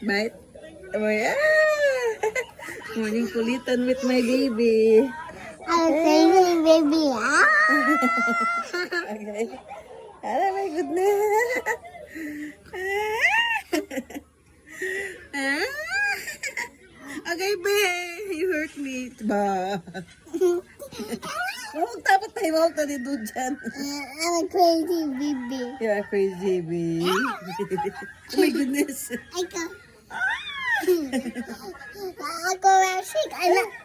Bite. Oh, yeah. Morning kulitan with my baby. I'm crazy, baby. Okay. Oh my goodness. Okay, babe. You hurt me. Ba. Huwag dapat tayo. Huwag tayo doon dyan. I'm a crazy baby. You're a crazy, baby. Oh my goodness. Ako sick.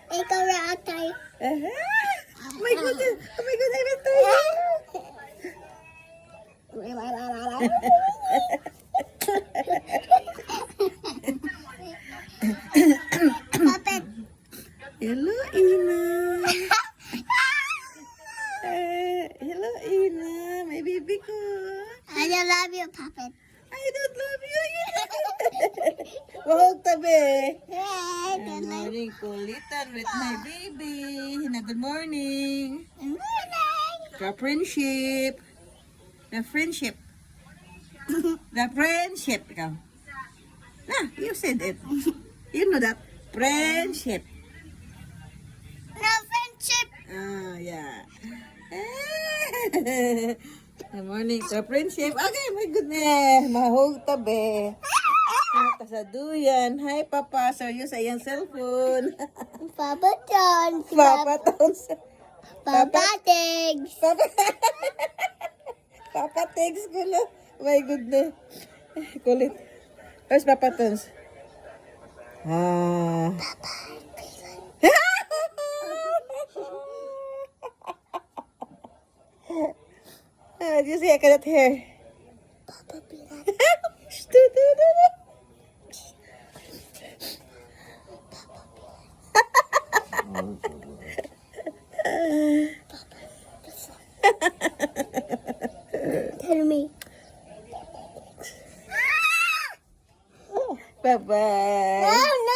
Ikaw atay. Oh my goodness. Oh my goodness. I'm tired. Puppet. Hello, Ina. Hello, Ina. My baby ko. I don't love you, Puppet. I don't love you. Wahog tabi. Hey, Good morning, kulitan with my baby. Na good morning. good morning. The friendship. The friendship. The friendship. Ikaw. Nah, you said it. You know that. Friendship. No friendship. Ah, yeah. Good morning, the friendship. Okay, my goodness. Mahog tabi. Kasaduyan. Hi, Papa. So, you sa iyang cellphone. Papa John. Papa Tons. Papa Tiggs. Papa text ko na. My goodness. Kulit. Where's Papa Tons? Ah. Do you see I got hair? Papa Pilat. Tell me. Bye-bye. No, no.